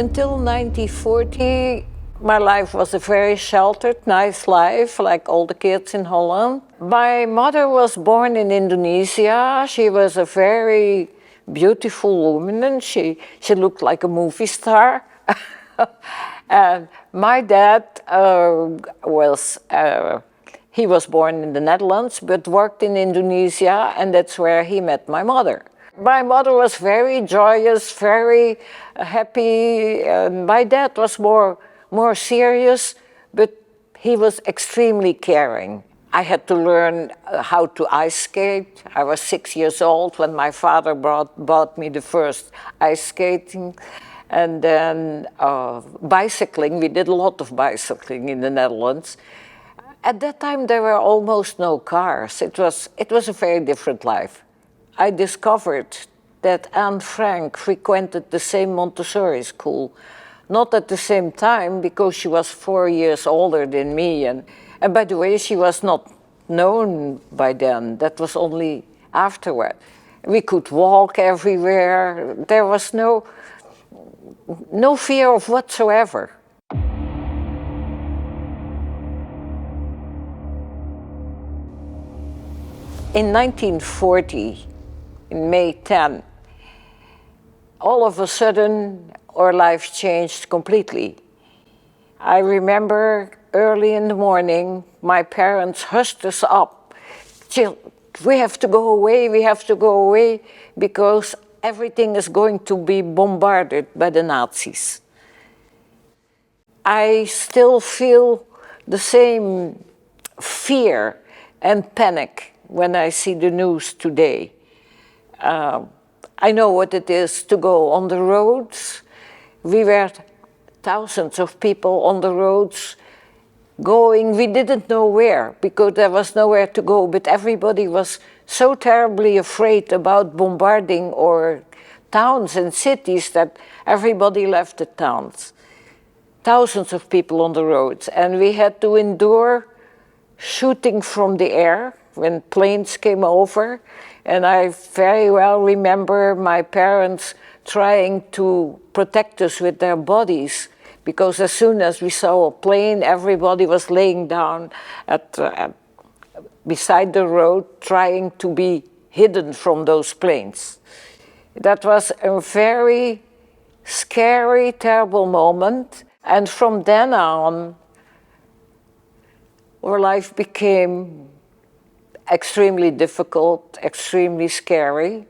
Until 1940, my life was a very sheltered, nice life, like all the kids in Holland. My mother was born in Indonesia. She was a very beautiful woman, and she looked like a movie star. And my dad he was born in the Netherlands, but worked in Indonesia, and that's where he met my mother. My mother was very joyous, very happy. My dad was more serious, but he was extremely caring. I had to learn how to ice skate. I was 6 years old when my father bought me the first ice skating. And then bicycling. We did a lot of bicycling in the Netherlands. At that time, there were almost no cars. It was a very different life. I discovered that Anne Frank frequented the same Montessori school, not at the same time, because she was 4 years older than me. And by the way, she was not known by then. That was only afterward. We could walk everywhere. There was no fear of whatsoever. In 1940, in May 10, all of a sudden our life changed completely. I remember early in the morning, my parents hushed us up. We have to go away, because everything is going to be bombarded by the Nazis. I still feel the same fear and panic when I see the news today. I know what it is to go on the roads. We were thousands of people on the roads going, we didn't know where, because there was nowhere to go, but everybody was so terribly afraid about bombarding our towns and cities that everybody left the towns. Thousands of people on the roads, and we had to endure shooting from the air when planes came over. And I very well remember my parents trying to protect us with their bodies, because as soon as we saw a plane, everybody was laying down beside the road, trying to be hidden from those planes. That was a very scary, terrible moment. And from then on, our life became extremely difficult, extremely scary.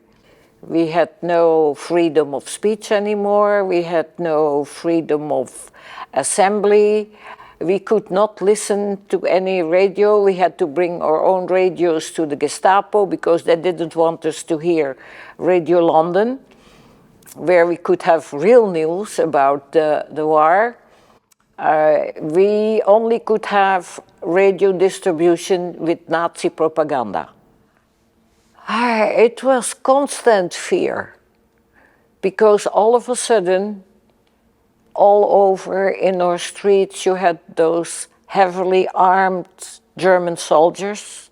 We had no freedom of speech anymore. We had no freedom of assembly. We could not listen to any radio. We had to bring our own radios to the Gestapo, because they didn't want us to hear Radio London, where we could have real news about the war. We only could have radio distribution with Nazi propaganda. It was constant fear, because all of a sudden, all over in our streets, you had those heavily armed German soldiers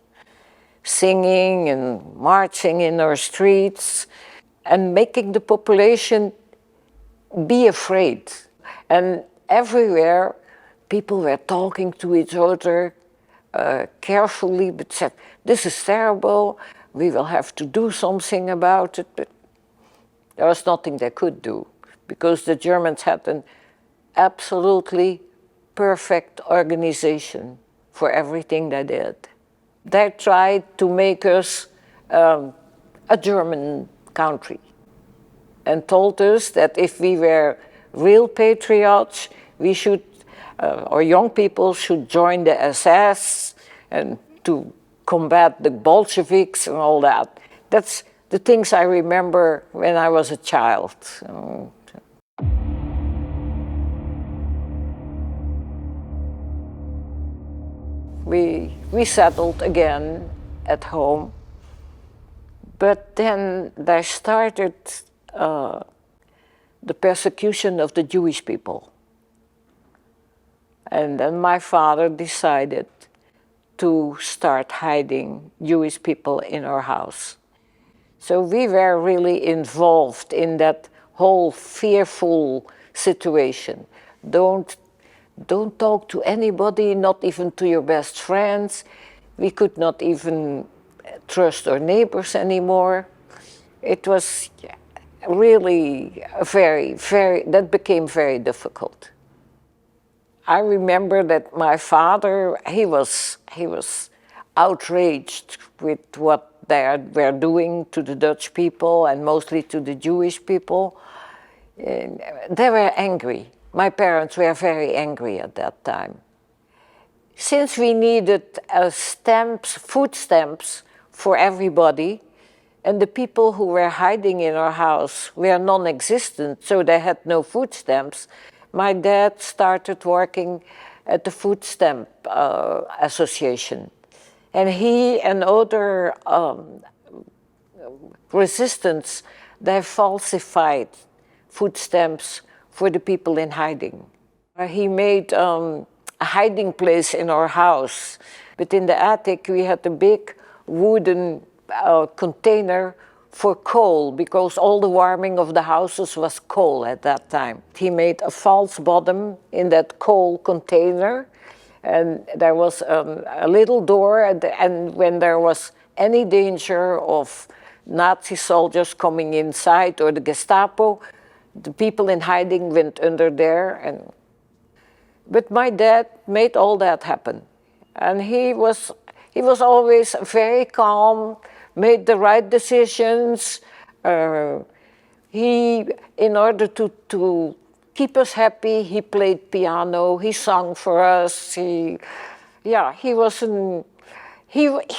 singing and marching in our streets and making the population be afraid. And everywhere, people were talking to each other carefully, but said, "This is terrible, we will have to do something about it." But there was nothing they could do, because the Germans had an absolutely perfect organization for everything they did. They tried to make us a German country, and told us that if we were real patriots, we should, or young people should join the SS and to combat the Bolsheviks and all that. That's the things I remember when I was a child. We settled again at home, but then there started the persecution of the Jewish people. And then my father decided to start hiding Jewish people in our house. So we were really involved in that whole fearful situation. Don't talk to anybody, not even to your best friends. We could not even trust our neighbors anymore. It was really that became very difficult. I remember that my father, he was outraged with what they were doing to the Dutch people and mostly to the Jewish people. And they were angry. My parents were very angry at that time. Since we needed food stamps for everybody, and the people who were hiding in our house were non-existent, so they had no food stamps, my dad started working at the Food Stamp Association. And he and other resistants, they falsified food stamps for the people in hiding. He made a hiding place in our house, but in the attic we had a big wooden container for coal, because all the warming of the houses was coal at that time. He made a false bottom in that coal container, and there was a little door, and when there was any danger of Nazi soldiers coming inside or the Gestapo, the people in hiding went under there. But my dad made all that happen, and he was always very calm, made the right decisions. In order to keep us happy, he played piano, he sang for us. He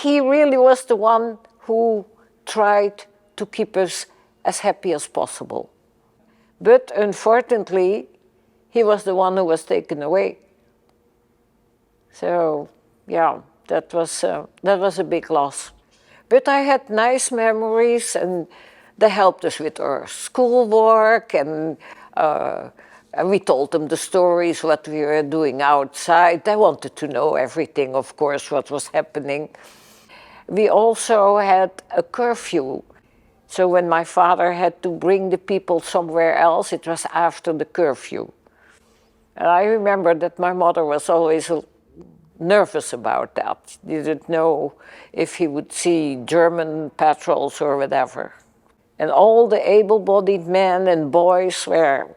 really was the one who tried to keep us as happy as possible. But unfortunately, he was the one who was taken away. So, yeah, that was a big loss. But I had nice memories, and they helped us with our schoolwork, and we told them the stories, what we were doing outside. They wanted to know everything, of course, what was happening. We also had a curfew. So when my father had to bring the people somewhere else, it was after the curfew. And I remember that my mother was always nervous about that. Didn't know if he would see German patrols or whatever. And all the able-bodied men and boys were,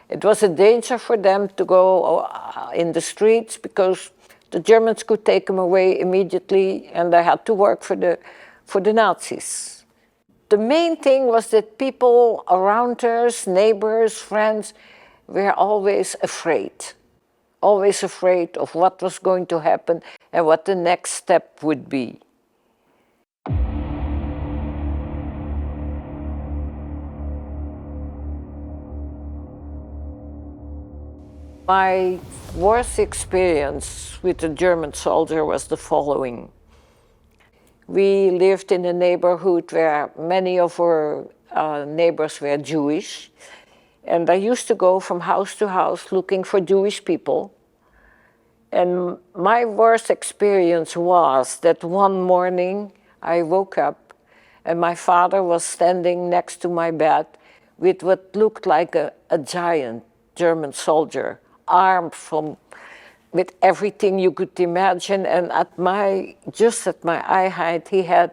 it was a danger for them to go in the streets, because the Germans could take them away immediately, and they had to work for the Nazis. The main thing was that people around us, neighbors, friends, were always afraid of what was going to happen and what the next step would be. My worst experience with a German soldier was the following. We lived in a neighborhood where many of our neighbors were Jewish, and I used to go from house to house looking for Jewish people. And my worst experience was that one morning I woke up and my father was standing next to my bed with what looked like a giant German soldier, armed with everything you could imagine, and just at my eye height he had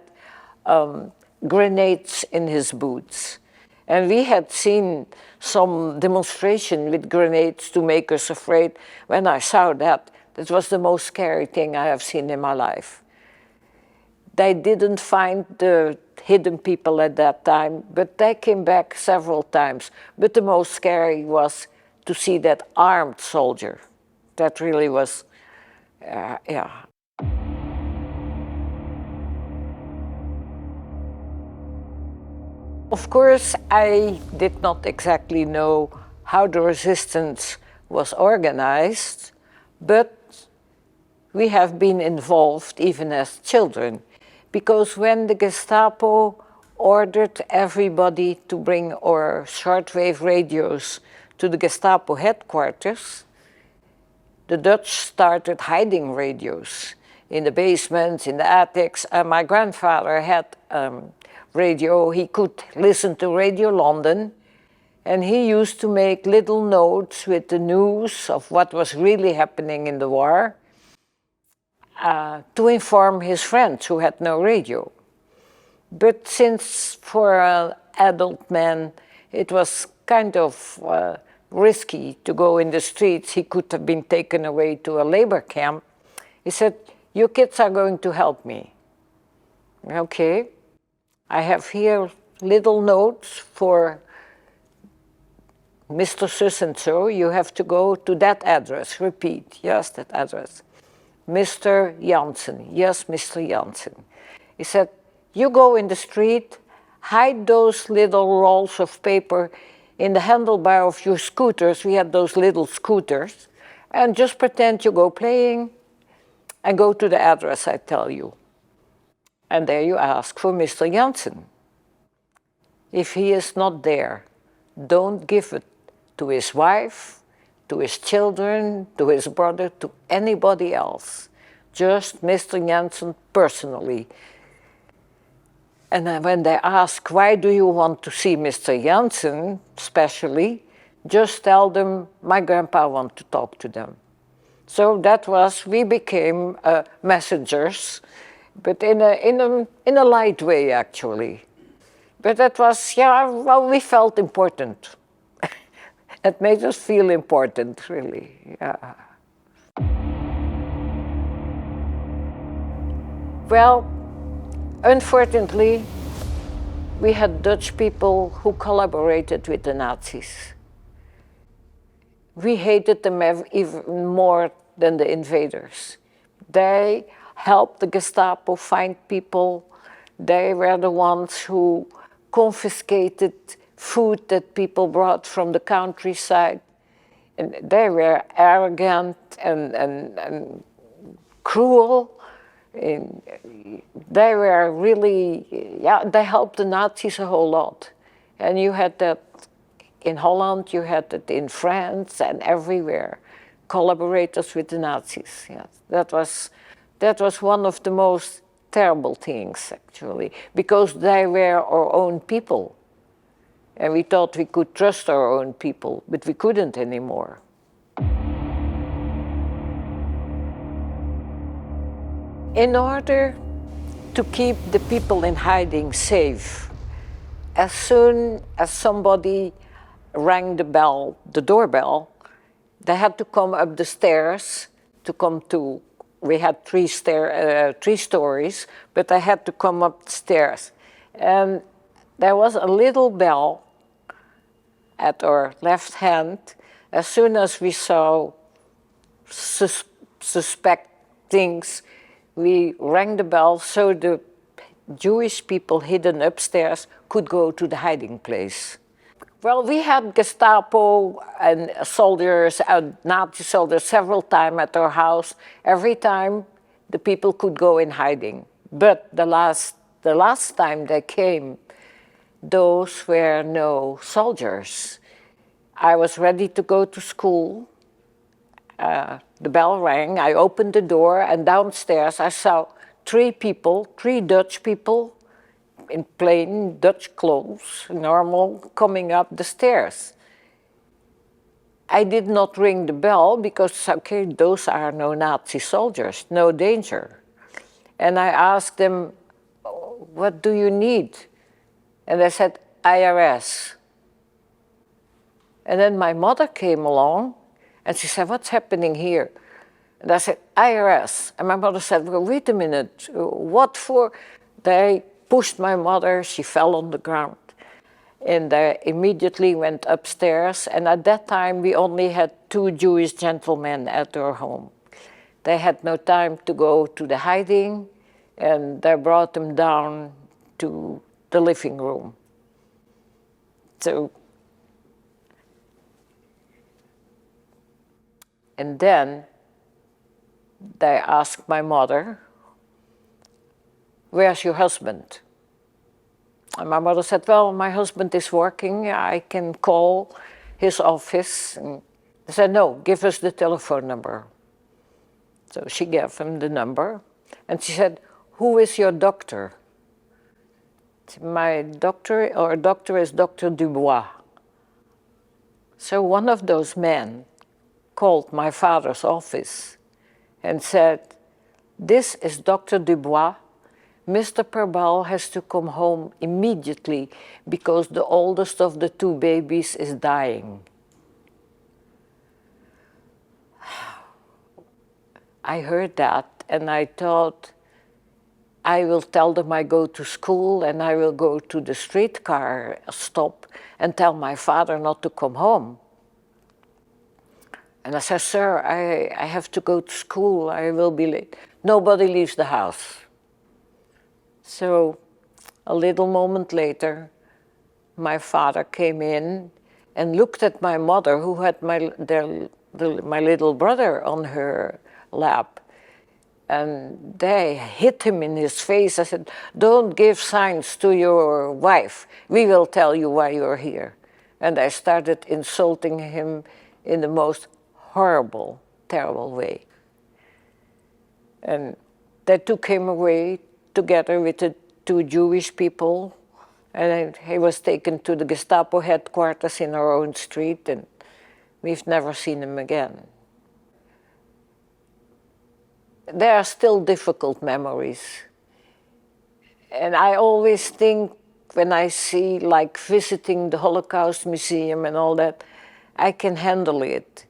grenades in his boots. And we had seen some demonstration with grenades to make us afraid. When I saw that, that was the most scary thing I have seen in my life. They didn't find the hidden people at that time, but they came back several times. But the most scary was to see that armed soldier. That really was, yeah. Of course, I did not exactly know how the resistance was organized, but we have been involved even as children, because when the Gestapo ordered everybody to bring our shortwave radios to the Gestapo headquarters, the Dutch started hiding radios in the basements, in the attics. My grandfather had radio. He could listen to Radio London, And he used to make little notes with the news of what was really happening in the war to inform his friends who had no radio. But since for an adult man it was kind of risky to go in the streets, he could have been taken away to a labor camp. He said, "You kids are going to help me." Okay, I have here little notes for Mr. So-and-so. You have to go to that address. Repeat, yes, that address. Mr. Janssen, yes, Mr. Janssen. He said, "You go in the street, hide those little rolls of paper in the handlebar of your scooters." We had those little scooters. "And just pretend you go playing and go to the address I tell you. And there you ask for Mr. Janssen. If he is not there, don't give it to his wife, to his children, to his brother, to anybody else. Just Mr. Janssen personally. And then when they ask, why do you want to see Mr. Janssen specially, just tell them, my grandpa wants to talk to them." So that was, we became messengers, but in a light way, actually. But that was, yeah, well, we felt important. It made us feel important, really. Yeah. Well, unfortunately, we had Dutch people who collaborated with the Nazis. We hated them even more than the invaders. They helped the Gestapo find people. They were the ones who confiscated food that people brought from the countryside. And they were arrogant and cruel. And they were really, yeah, they helped the Nazis a whole lot. And you had that in Holland, you had it in France and everywhere. Collaborators with the Nazis, yes. That was one of the most terrible things, actually, because they were our own people. And we thought we could trust our own people, but we couldn't anymore. In order to keep the people in hiding safe, as soon as somebody rang the bell, the doorbell, they had to come up the stairs to come to, we had three stories, but they had to come up the stairs. And there was a little bell at our left hand. As soon as we saw suspect things, we rang the bell so the Jewish people hidden upstairs could go to the hiding place. Well, we had Gestapo and soldiers, Nazi soldiers, several times at our house. Every time the people could go in hiding. But the last time they came, those were no soldiers. I was ready to go to school. The bell rang, I opened the door, and downstairs I saw three Dutch people, in plain Dutch clothes, normal, coming up the stairs. I did not ring the bell because, okay, those are no Nazi soldiers, no danger. And I asked them, what do you need? And they said, IRS. And then my mother came along and she said, what's happening here? And I said, IRS. And my mother said, well, wait a minute, what for? They pushed my mother, she fell on the ground. And they immediately went upstairs, and at that time we only had 2 Jewish gentlemen at our home. They had no time to go to the hiding, and they brought them down to the living room. So, and then they asked my mother, where's your husband? And my mother said, well, my husband is working, I can call his office. And they said, no, give us the telephone number. So she gave him the number, and she said, who is your doctor? My doctor is Dr. Dubois. So one of those men called my father's office and said, "This is Dr. Dubois. Mr. Perbal has to come home immediately because the oldest of the two babies is dying." I heard that and I thought, I will tell them I go to school and I will go to the streetcar stop and tell my father not to come home. And I said, "Sir, I have to go to school, I will be late." Nobody leaves the house. So a little moment later, my father came in and looked at my mother, who had my little brother on her lap. And they hit him in his face. I said, "Don't give signs to your wife. We will tell you why you're here." And I started insulting him in the most horrible, terrible way. And they took him away together with the two Jewish people. And he was taken to the Gestapo headquarters in our own street, and we've never seen him again. There are still difficult memories. And I always think, when I see, like, visiting the Holocaust Museum and all that, I can handle it.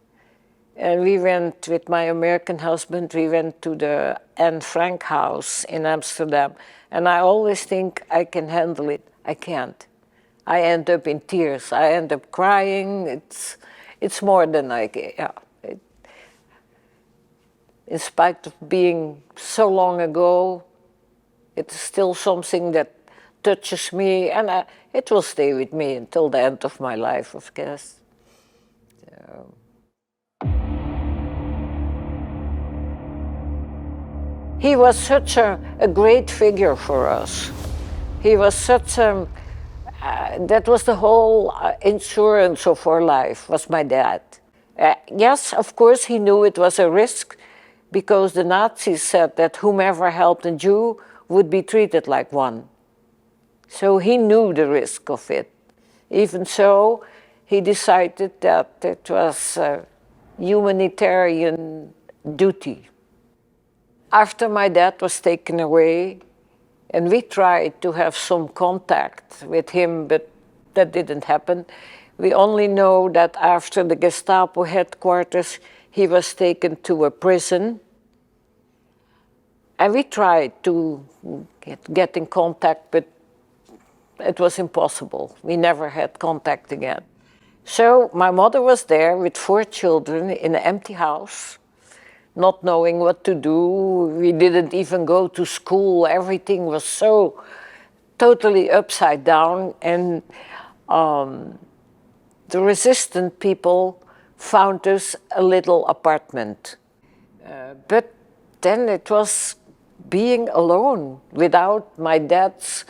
And we went with my American husband, we went to the Anne Frank house in Amsterdam. And I always think I can handle it. I can't. I end up in tears. I end up crying. It's more than I can. Yeah. In spite of being so long ago, it's still something that touches me, and it will stay with me until the end of my life, of course. So. He was such a great figure for us. He was such a, that was the whole insurance of our life, was my dad. Yes, of course, he knew it was a risk, because the Nazis said that whomever helped a Jew would be treated like one. So he knew the risk of it. Even so, he decided that it was a humanitarian duty. After my dad was taken away, and we tried to have some contact with him, but that didn't happen. We only know that after the Gestapo headquarters, he was taken to a prison. And we tried to get in contact, but it was impossible. We never had contact again. So my mother was there with 4 children in an empty house, not knowing what to do. We didn't even go to school. Everything was so totally upside down. And the resistant people found us a little apartment. But then it was being alone without my dad's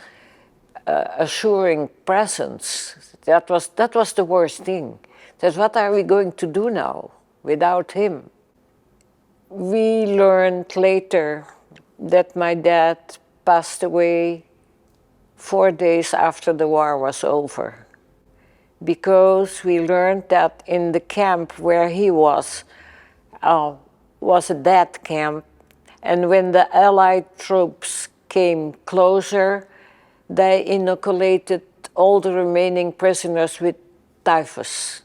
assuring presence. That was the worst thing. That what are we going to do now without him? We learned later that my dad passed away 4 days after the war was over, because we learned that in the camp where he was a death camp, and when the Allied troops came closer, they inoculated all the remaining prisoners with typhus.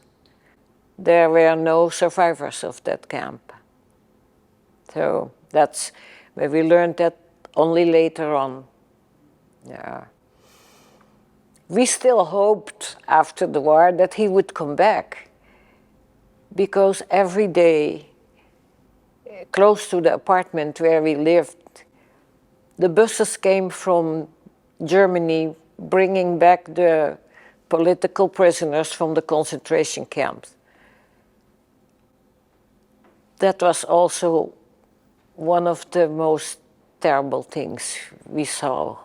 There were no survivors of that camp. So that's where we learned that only later on. Yeah. We still hoped after the war that he would come back, because every day, close to the apartment where we lived, the buses came from Germany bringing back the political prisoners from the concentration camps. That was also one of the most terrible things we saw.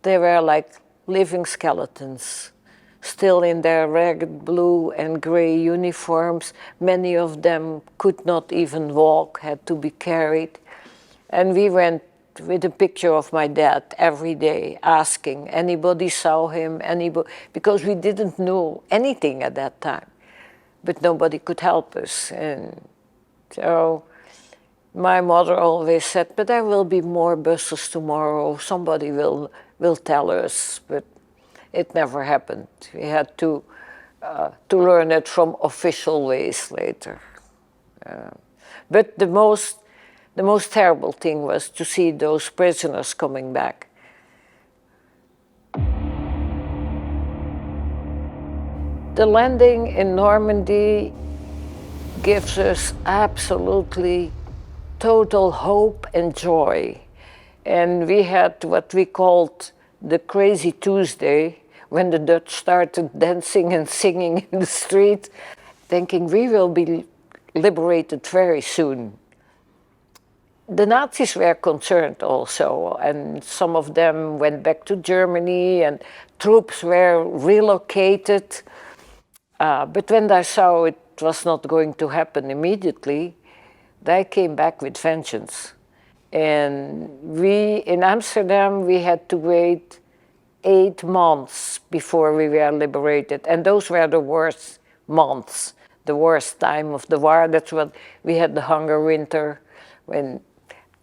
They were like living skeletons, still in their ragged blue and gray uniforms. Many of them could not even walk, had to be carried. And we went with a picture of my dad every day, asking anybody saw him, anybody, because we didn't know anything at that time, but nobody could help us. And so my mother always said, but there will be more buses tomorrow, somebody will tell us, but it never happened. We had to learn it from official ways later. But the most terrible thing was to see those prisoners coming back. The landing in Normandy gives us absolutely total hope and joy. And we had what we called the Crazy Tuesday, when the Dutch started dancing and singing in the street, thinking we will be liberated very soon. The Nazis were concerned also, and some of them went back to Germany, and troops were relocated. But when they saw it was not going to happen immediately, they came back with vengeance. And in Amsterdam, we had to wait 8 months before we were liberated. And those were the worst months, the worst time of the war. That's what we had, the Hongerwinter, when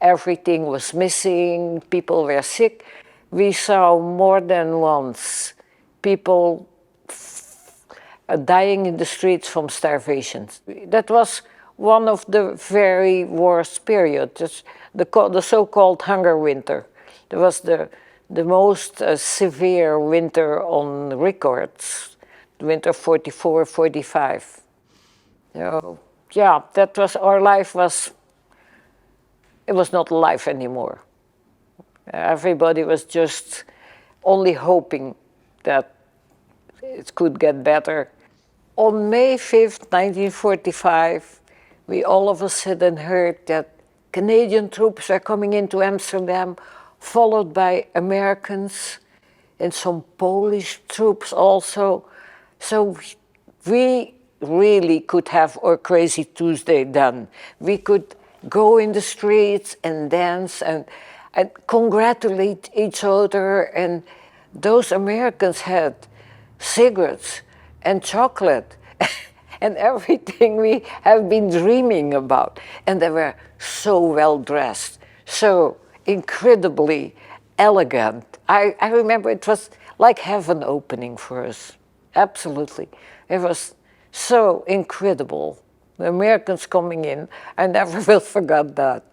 everything was missing, people were sick. We saw more than once people dying in the streets from starvation. That was one of the very worst periods, the so-called Hongerwinter. It was the most severe winter on records, winter 44, 45. So, yeah, that was, our life was, it was not life anymore. Everybody was just only hoping that it could get better. On May 5th, 1945, we all of a sudden heard that Canadian troops were coming into Amsterdam, followed by Americans and some Polish troops also. So we really could have our Crazy Tuesday done. We could go in the streets and dance and congratulate each other. And those Americans had cigarettes and chocolate and everything we have been dreaming about. And they were so well dressed, so incredibly elegant. I remember it was like heaven opening for us, absolutely. It was so incredible. The Americans coming in, I never will forget that.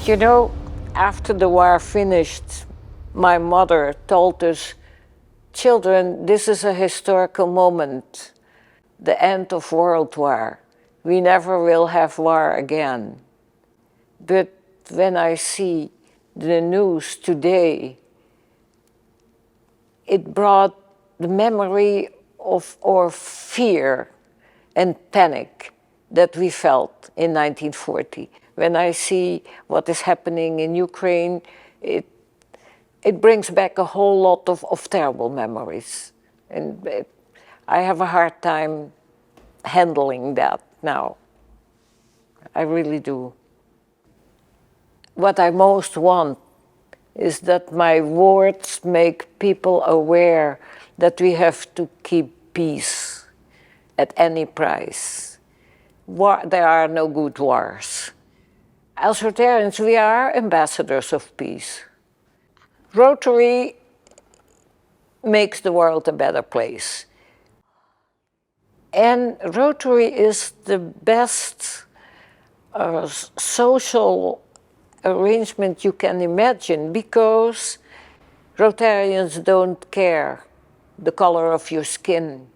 You know, after the war finished, my mother told us, children, this is a historical moment, the end of World War. We never will have war again. But when I see the news today, it brought the memory of our fear and panic that we felt in 1940. When I see what is happening in Ukraine, it brings back a whole lot of terrible memories. And I have a hard time handling that now. I really do. What I most want is that my words make people aware that we have to keep peace at any price. There are no good wars. As Rotarians, we are ambassadors of peace. Rotary makes the world a better place. And Rotary is the best social arrangement you can imagine, because Rotarians don't care the color of your skin,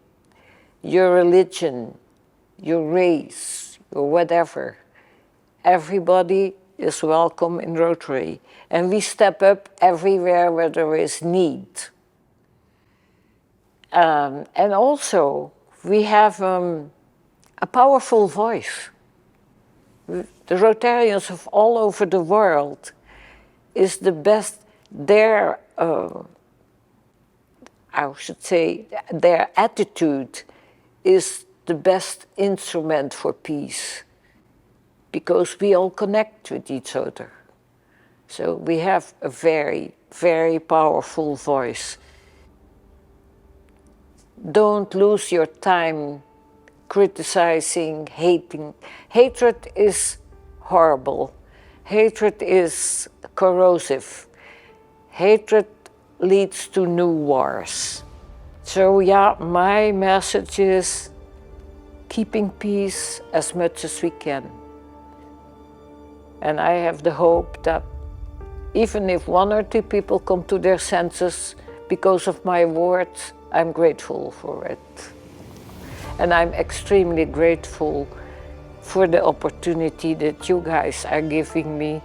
your religion, your race, or whatever. Everybody is welcome in Rotary, and we step up everywhere where there is need. And also, we have a powerful voice. The Rotarians of all over the world is the best, I should say, their attitude is the best instrument for peace, because we all connect with each other. So we have a very, very powerful voice. Don't lose your time criticizing, hating. Hatred is horrible. Hatred is corrosive. Hatred leads to new wars. So yeah, my message is keeping peace as much as we can. And I have the hope that even if 1 or 2 people come to their senses because of my words, I'm grateful for it. And I'm extremely grateful for the opportunity that you guys are giving me.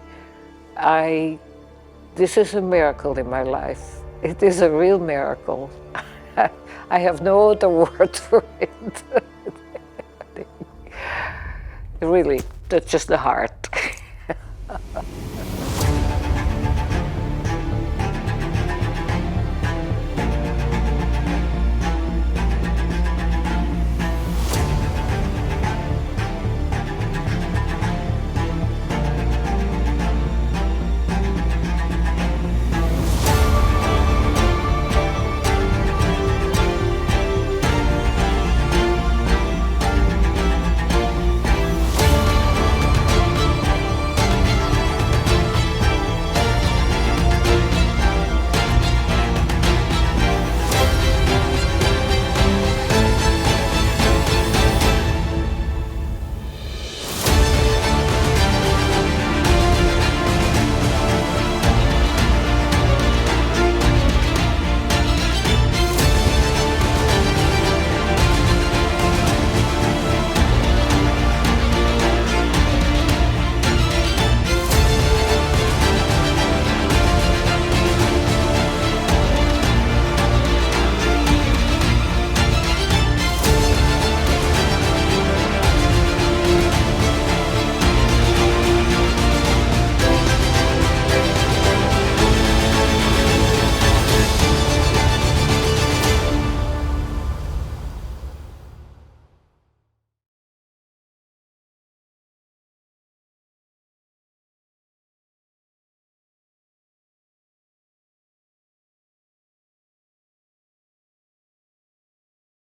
This is a miracle in my life. It is a real miracle. I have no other word for it. It really touches the heart.